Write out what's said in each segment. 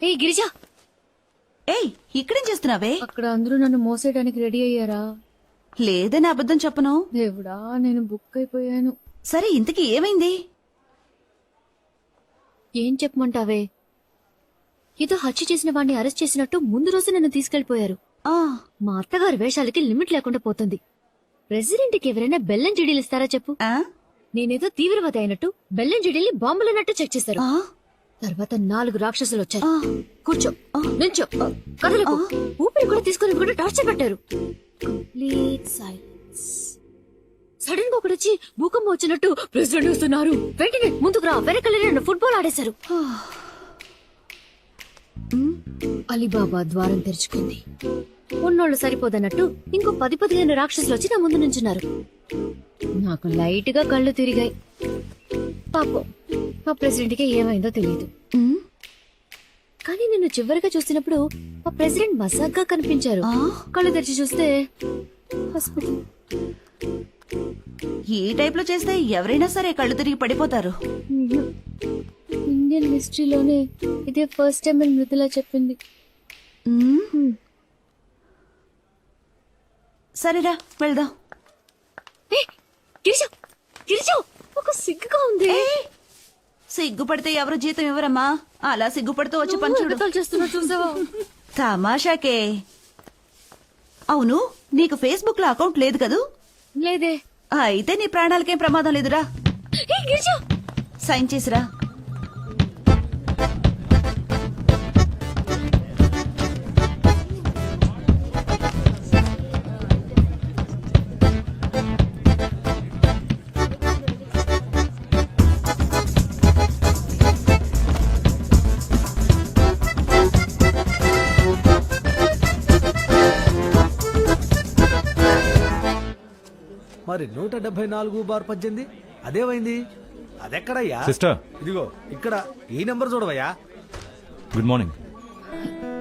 ఏ గిరిజా, ఏయ్ ఇక్కడేం చేస్తున్నావే? అక్కడ అందరూ నన్ను మోసేయడానికి రెడీ అయ్యారా? లేదని అబద్ధం చెప్పను. దేవుడా, నేను బుక్ అయిపోయాను. సరే ఇంతకీ ఏమైంది? ఏం చెప్పమంటావే? ఏదో హత్య చేసిన వాడిని అరెస్ట్ చేసినట్టు ముందు రోజు నన్ను తీసుకెళ్లిపోయారు. ఆ మా అత్తగారి వేషాలకి లిమిట్ లేకుండా పోతుంది. ప్రెసిడెంట్కి ఎవరైనా బెల్లం చెడీలు ఇస్తారా చెప్పు? ఆ? నేనేదో తీవ్రవాది అయినట్టు బెల్లం చెడీల్ని బాంబులన్నట్టు చెక్ చేశారు. ఆ? తర్వాత 4 రాక్షసులు వచ్చారు. ఆ. కూర్చో, నిల్చో, కదలకు, ఊపిరి కూడా తీసుకుని కూడా టార్చర్ పెట్టారు. Complete silence. సడన్ గా ఒకడొచ్చి భూకంపం వచ్చినట్టు ప్రెసిడెంట్ వస్తున్నారు, వెంటనే ముందుకు రా, వెనకాల నన్ను ఫుట్బాల్ ఆడేశారు. అలీబాబా ద్వారం తెరుచుకుంది. ఉన్నోళ్ళు సరిపోదన్నట్టు ఇంకో 10-15 రాక్షసులు వచ్చి నా ముందు నుంచున్నారు. నాకు లైట్ గా కళ్ళు తిరిగాయి. పాపం మా ప్రెసిడెంట్ కి ఏమైందో తెలియదు. కానీ నిన్ను చివరిగా చూసినప్పుడు మా ప్రెసిడెంట్ మసాగ్గా కనిపించారు. కళ్ళు తెరిచి చూస్తే హాస్పిటల్. ఈ టైప్ లో చేస్తే ఎవరైనా సరే కళ్ళు తిరిగి పడిపోతారు. ఇండియన్ హిస్టరీలోనే ఇదే ఫస్ట్ టైం అని మృదులా చెప్పింది. సరేరా వెళ్దాం. గిరిజా, గిరిజా, ఒక సిగ్గుగా ఉంది. సిగ్గుపడితే ఎవరు జీతం ఇవ్వరమ్మా. అలా సిగ్గుపడుతూ వచ్చి పని చూడు. ఎగతాళి చేస్తున్నా చూసావా? తమాషాకే. అవును, నీకు ఫేస్బుక్ లో అకౌంట్ లేదు కదూ? లేదే. అయితే నీ ప్రాణాలకేం ప్రమాదం లేదురా. గిరిజా, సైన్ చేసిరా. మరి 174/18 అదేమైంది? అదెక్కడయ్యా? సిస్టర్, ఇదిగో ఇక్కడ ఈ నెంబర్ చూడవయ్యా. Good morning.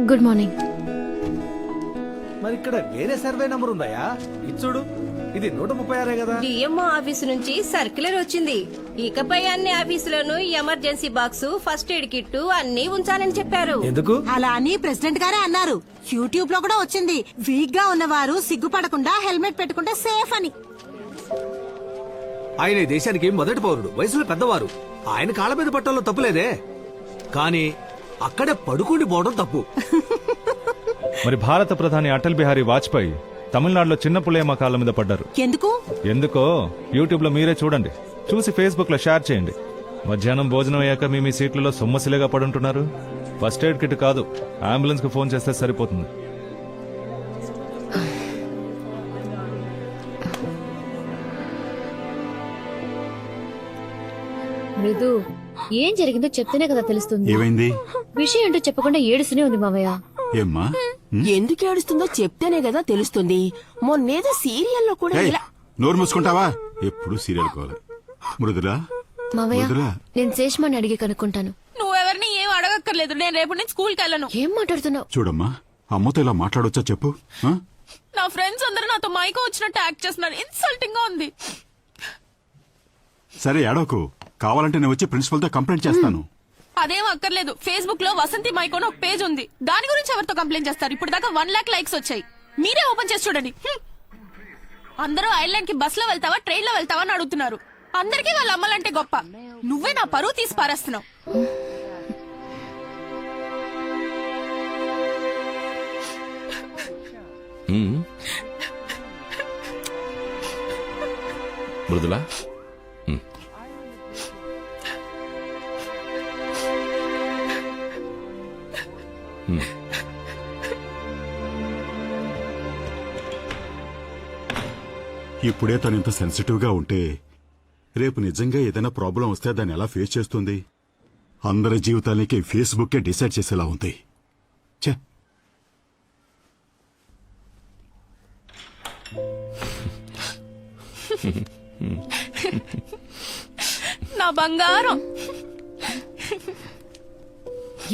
Good morning. మరి ఇక్కడ వేరే సర్వే నెంబర్ ఉందయ్యా. ఇది చూడు, ఇది 136 కదా. డిఎంఓ ఆఫీసు నుంచి సర్క్యులర్ వచ్చింది. ఇకపై అన్ని ఆఫీసులను emergency box, first aid kit అన్ని ఉంచాలని చెప్పారు. ఎందుకు? అలా అని ప్రెసిడెంట్ గారే అన్నారు. యూట్యూబ్ లో కూడా వచ్చింది, వీక్ గా ఉన్నవారు సిగ్గుపడకుండా హెల్మెట్ పెట్టుకుంటే సేఫ్ అని. ఆయన ఈ దేశానికి మొదటి పౌరుడు, వయసులో పెద్దవారు. ఆయన కాళ్ళ మీద పట్టాలో తప్పులేదే, కానీ అక్కడే పడుకుండి పోవడం తప్పు. మరి భారత ప్రధాని అటల్ బిహారీ వాజ్పేయి తమిళనాడులో చిన్న పులేమ కాళ్ళ మీద పడ్డారు. ఎందుకో యూట్యూబ్ లో మీరే చూడండి. చూసి ఫేస్బుక్ లో షేర్ చేయండి. మధ్యాహ్నం భోజనం అయ్యాక మీ సీట్లలో సొమ్మసిలేగా పడుంటున్నారు. ఫస్ట్ ఎయిడ్ కిట్ కాదు, అంబులెన్స్ కు ఫోన్ చేస్తే సరిపోతుంది. మృదు, ఏం జరిగిందో చెప్తేనే కదా తెలుస్తుంది. ఏమైంది? విషయం ఏంటో చెప్పకుండా ఏడుస్తూనే ఉంది మావయ్య. ఏమ్మా? ఎందుకు ఏడుస్తుందో చెప్తేనే కదా తెలుస్తుంది. మొన్నేదో సీరియల్లో కూడా ఏయ్, ఇలా. నోరు మూసుకుంటావా? ఎప్పుడు సీరియల్ కావాలి. మృదులా, మావయ్య, మృదులా. నేను శేష్మాని అడిగి కనుక్కుంటాను. నువ్వెవరిని ఏం అడగక్కర్లేదు, నేను రేపు నుంచి స్కూల్కి వెళ్ళను. ఏం మాట్లాడుతున్నావు? చూడమ్మా, అమ్మతో ఇలా మాట్లాడొచ్చా చెప్పు. ఆ? నా ఫ్రెండ్స్ అందరూ నాతో మైకో వచ్చినట్టు యాక్ట్ చేస్తున్నారు. ఇన్సల్టింగ్ గా ఉంది. సరే ఏడోకు, కావాలంటే నేను వచ్చి ప్రిన్సిపల్ తో కంప్లైంట్ చేస్తాను. అదేం అక్కర్లేదు. ఫేస్బుక్ లో వసంతి మైకో అని ఒక పేజ్ ఉంది. దాని గురించి ఎవరితో కంప్లైంట్ చేస్తారు? ఇప్పుడు దాకా 1 lakh లైక్స్ వచ్చాయి. మీరే ఓపెన్ చేసి చూడండి. అందరూ ఐర్లాండ్ కి బస్ లో వెళ్తావా, ట్రైన్ లో వెళ్తావా అని అడుగుతున్నారు. అందరికీ వాళ్ళ అమ్మలంటే గొప్ప. నువ్వే నా పరువు తీసి పారేస్తున్నావు. మృదులా, ఇప్పుడే తను ఇంత సెన్సిటివ్ గా ఉంటే రేపు నిజంగా ఏదైనా ప్రాబ్లం వస్తే దాన్ని ఎలా ఫేస్ చేస్తుంది? అందరి జీవితానికి ఫేస్బుక్కే డిసైడ్ చేసేలా ఉంది. ఛే, నా బంగారం.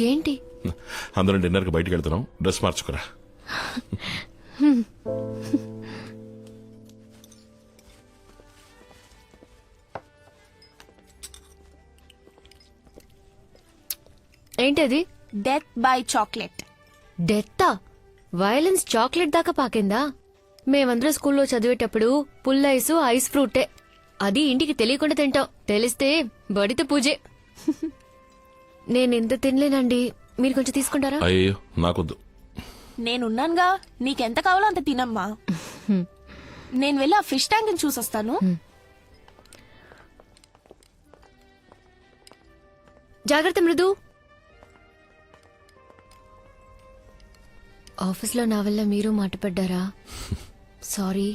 ఏంటి? అందరం డిన్నర్ కి బయటకు వెళ్తున్నాం, డ్రెస్ మార్చుకురా. ఏంటది? Death by chocolate. డెత్తా? వైలెన్స్ చాక్లెట్ దాకా పాకిందా? మేమందరం స్కూల్లో చదివేటప్పుడు పుల్ ఐస్ ఫ్రూటే. అది ఇంటికి తెలియకుండా తింటాం, తెలిస్తే బడిత పూజే. నేనెంత తినలేనండి, మీరు కొంచెం తీసుకుంటారా? అయ్యో నాకొద్దు. నేనున్నానుగా, నీకెంత కావాలో అంత తినమ్మా. నేను వెళ్ళి ఆ ఫిష్ ట్యాంక్ చూసొస్తాను. జాగ్రత్త మృదు. ఆఫీస్లో నా వల్ల మీరు మాట పడ్డారా? సారీ.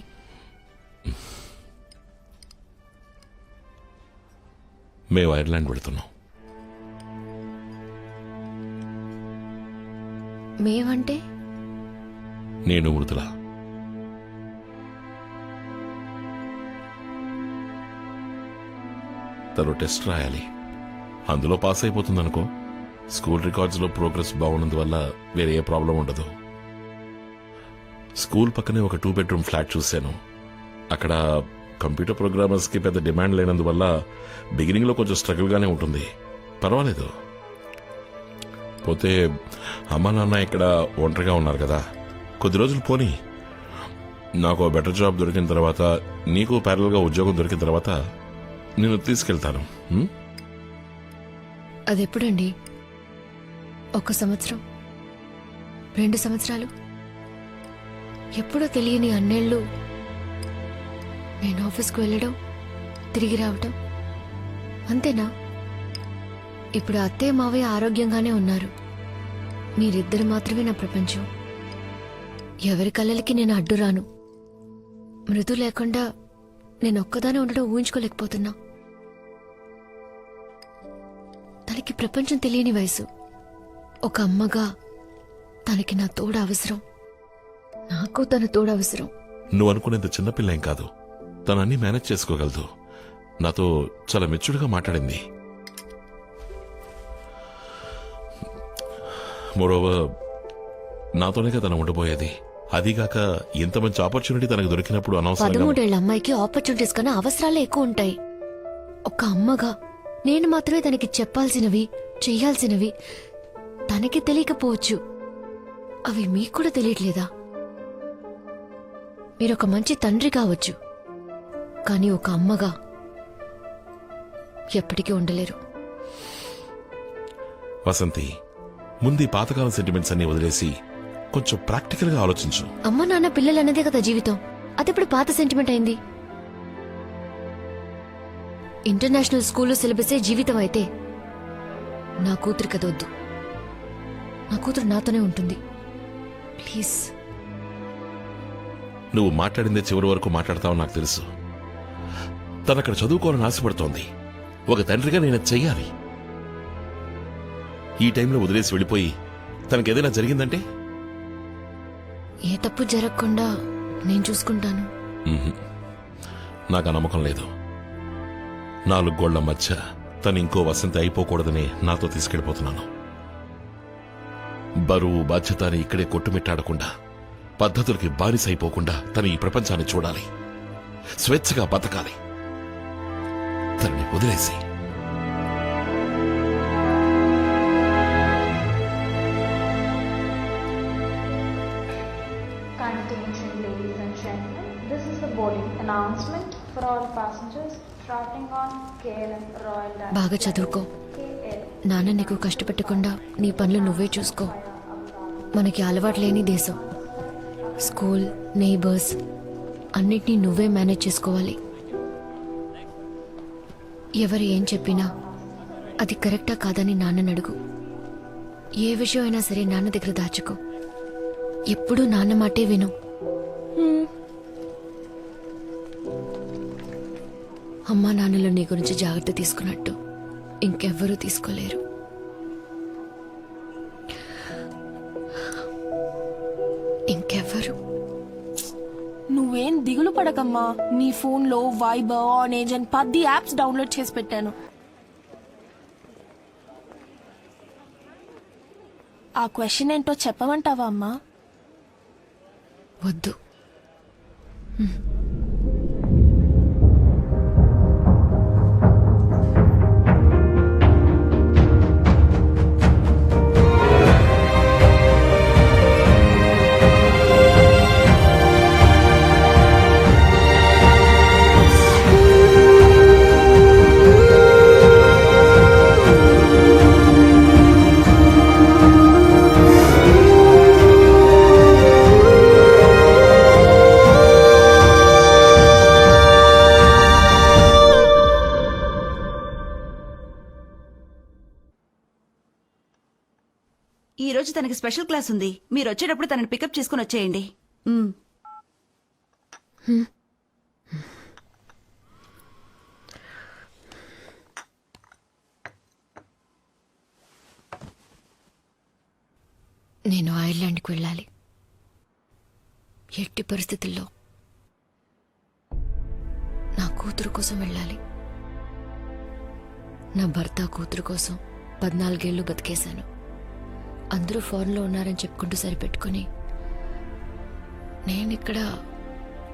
మేము ఐర్లాండ్ వెళుతున్నాం. మేమంటే? నేను మృదుల. తను టెస్ట్ రాయాలి, అందులో పాస్ అయిపోతుందనుకో. స్కూల్ రికార్డ్స్ లో ప్రోగ్రెస్ బాగున్నందువల్ల వేరే ఏ ప్రాబ్లం ఉండదు. స్కూల్ పక్కనే ఒక 2 bedroom ఫ్లాట్ చూశాను. అక్కడ కంప్యూటర్ ప్రోగ్రామర్స్ కి పెద్ద డిమాండ్ లేనందువల్ల బిగినింగ్ లో కొంచెం స్ట్రగుల్ గానే ఉంటుంది. పర్వాలేదు. పోతే అమ్మా నాన్న ఇక్కడ ఒంటరిగా ఉన్నారు కదా, కొద్ది రోజులు పోనీ. నాకు బెటర్ జాబ్ దొరికిన తర్వాత, నీకు ప్యారల్ గా ఉద్యోగం దొరికిన తర్వాత నేను తీసుకెళ్తాను. అదెప్పుడండి? 1 సంవత్సరం, 2 సంవత్సరాలు? ఎప్పుడో తెలియని అన్నేళ్ళు నేను ఆఫీస్కు వెళ్ళడం, తిరిగి రావటం, అంతేనా? ఇప్పుడు అత్తయ్య మావయ్య ఆరోగ్యంగానే ఉన్నారు. మీరిద్దరు మాత్రమే నా ప్రపంచం. ఎవరి కళ్ళకి నేను అడ్డు రాను. మృదు లేకుండా నేను ఒక్కదానే ఉండడం ఊహించుకోలేకపోతున్నా. తనకి ప్రపంచం తెలియని వయసు. ఒక అమ్మగా తనకి నా తోడు అవసరం, నాకు తన తోడు అవసరం. నువ్వు అనుకునేంత చిన్నపిల్ల ఏం కాదు. తను అన్ని మేనేజ్ చేసుకోగలదు. నాతో చాలా మెచ్యూర్డ్గా మాట్లాడింది. మోరోవర్, నాతోనే తను ఉండబోయేది. అదిగాక ఇంత మంచి ఆపర్చునిటీ తనకు దొరికినప్పుడు అనవసరంగా 13 ఏళ్ల అమ్మాయికి ఆపర్చునిటీస్ కన్నా అవసరాలే ఎక్కువ ఉంటాయి. ఒక అమ్మగా నేను మాత్రమే తనకి చెప్పాల్సినవి, చెయ్యాల్సినవి తనకి తెలియకపోవచ్చు. అవి మీకు కూడా తెలియట్లేదా? మీరొక మంచి తండ్రి కావచ్చు, కానీ ఒక అమ్మగా ఎప్పటికీ ఉండలేరు. వసంతి, ముందు ఈ పాతకాలం సెంటిమెంట్స్ అన్ని వదిలేసి కొంచెం ప్రాక్టికల్ గా ఆలోచించు. అమ్మ నాన్న పిల్లలు అన్నదే కదా జీవితం. అదెప్పుడు పాత సెంటిమెంట్ అయింది? ఇంటర్నేషనల్ స్కూల్లో సిలబసే జీవితం అయితే నా కూతురు కదొద్దు. నా కూతురు నాతోనే ఉంటుంది. ప్లీజ్. నువ్వు మాట్లాడిందే చివరి వరకు మాట్లాడతావు నాకు తెలుసు. తనక్కడ చదువుకోవాలని ఆశపడుతోంది. ఒక తండ్రిగా నేను అది చెయ్యాలి. ఈ టైంలో వదిలేసి వెళ్ళిపోయి తనకేదైనా జరిగిందంటే? ఏ తప్పు జరగకుండా నేను చూసుకుంటాను. నాకు ఆ నమ్మకం లేదు. 4 గోళ్ల మధ్య తను ఇంకో వసంతి అయిపోకూడదని నాతో తీసుకెళ్లిపోతున్నాను. బరువు బాధ్యత అని ఇక్కడే కొట్టుమిట్టాడకుండా, పద్ధతులకి బానిస అయిపోకుండా తను ఈ ప్రపంచాన్ని చూడాలి, స్వేచ్ఛగా బతకాలి. తనని వదిలేసి Attention ladies and gentlemen, this is the boarding announcement for all passengers traveling on KLM Royal Dutch బాగా చదువుకో. KL. నాన్న నీకు కష్టపెట్టకుండా నీ పనులు నువ్వే చూసుకో. మనకి అలవాటు లేని దేశం. స్కూల్, నైబర్స్ అన్నిటినీ నువ్వే మేనేజ్ చేసుకోవాలి. ఎవరు ఏం చెప్పినా అది కరెక్టా కాదని నాన్నని అడుగు. ఏ విషయం అయినా సరే నాన్న దగ్గర దాచుకో. ఎప్పుడూ నాన్న మాటే విను. అమ్మా నాన్నలు నీ గురించి జాగ్రత్త తీసుకున్నట్టు ఇంకెవ్వరూ తీసుకోలేరు. ఇంకెవ్వరు. నువ్వేం దిగులు పడకమ్మా. నీ ఫోన్ లో వైబర్, ఆనేజ్ అని 10 యాప్స్ డౌన్లోడ్ చేసి పెట్టాను. ఆ క్వశ్చన్ ఏంటో చెప్పమంటావా అమ్మా? వద్దు. ఈ రోజు తనకి స్పెషల్ క్లాస్ ఉంది. మీరు వచ్చేటప్పుడు తనని పికప్ చేసుకుని వచ్చేయండి. నేను ఐర్లాండ్కి వెళ్ళాలి. ఎట్టి పరిస్థితుల్లో నా కూతురు కోసం వెళ్ళాలి. నా భర్త కూతురు కోసం 14 ఏళ్ళు బతికేశాను. అందరూ ఫారెన్లో ఉన్నారని చెప్పుకుంటూ సరిపెట్టుకుని నేనిక్కడ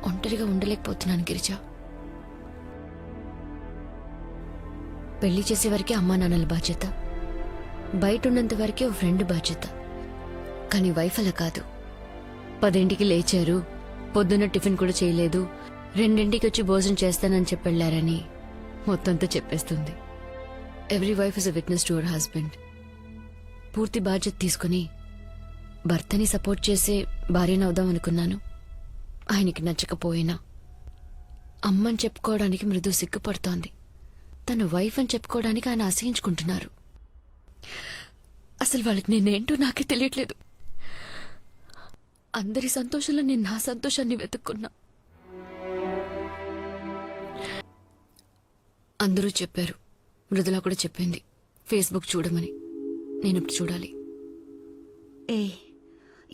ఒంటరిగా ఉండలేకపోతున్నాను గిరిజా. పెళ్లి చేసే వరకే అమ్మా నాన్నల బాధ్యత, బయట ఉన్నంత వరకే ఓ ఫ్రెండ్ బాధ్యత. కానీ వైఫ్ అలా కాదు. 10ంటికి లేచారు, పొద్దున్న టిఫిన్ కూడా చేయలేదు, 2ంటికి వచ్చి భోజనం చేస్తానని చెప్పెళ్లారని మొత్తంతో చెప్పేస్తుంది. Every wife is a witness to our husband. పూర్తి బాధ్యత తీసుకుని భర్తని సపోర్ట్ చేసే భార్యనవుదాం అనుకున్నాను. ఆయనకి నచ్చకపోయినా అమ్మని చెప్పుకోవడానికి మృదు సిగ్గుపడుతోంది. తన వైఫ్ అని చెప్పుకోవడానికి ఆయన అసహించుకుంటున్నారు. అసలు వాళ్ళకి నేనేంటో నాకే తెలియట్లేదు. అందరి సంతోషంలో నేను నా సంతోషాన్ని వెతుక్కున్నా. అందరూ చెప్పారు, మృదులా కూడా చెప్పింది ఫేస్బుక్ చూడమని. నేను ఇప్పుడు చూడాలి.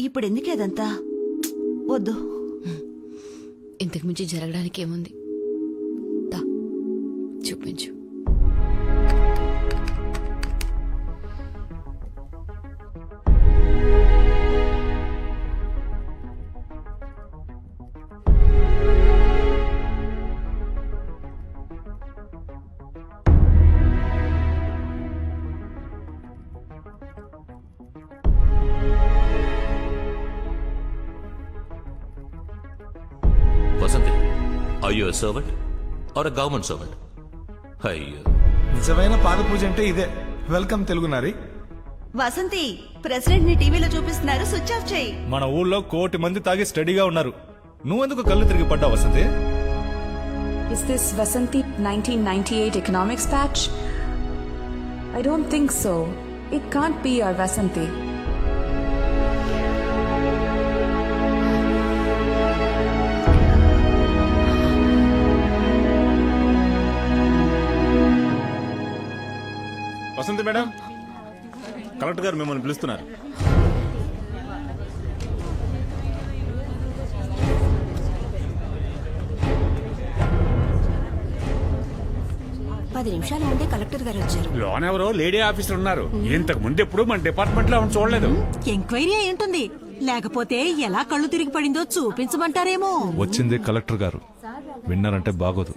ఇప్పుడు ఎందుకు అదంతా? వద్దు. ఇంతకు మించి జరగడానికి ఏముంది? దా చూపించు. Vasanthi, are you a servant or a government servant? అయ్యో, నిజమైన పాద పూజ అంటే ఇదే. వెల్కమ్ తెలుగు నారి. వసంతి, ప్రెసిడెంట్ ని టీవీలో చూపిస్తున్నారు, స్విచ్ ఆఫ్ చేయి. మన ఊళ్ళో 1 కోటి మంది తాగి స్టడీగా ఉన్నారు. నువ్వెందుకు కళ్ళు తిరిగి పడ్డావు Vasanthi? Is this Vasanthi 1998 economics patch? I don't think so. It can't be our Vasanthi. Vasanthi madam, collector గారు మిమ్మల్ని పిలుస్తున్నారు. పది నిమిషాల ముందే కలెక్టర్ గారు వచ్చారు. లోన్ ఎవరో లేడీ ఆఫీసర్ ఉన్నారు. ఇంతకు ముందు ఎప్పుడు మన డిపార్ట్మెంట్ లో చూడలేదు. ఎంక్వైరీ అయి ఉంటుంది. లేకపోతే ఎలా కళ్ళు తిరిగి పడిందో చూపించమంటారేమో. వచ్చింది కలెక్టర్ గారు. విన్నారంటే బాగోదు.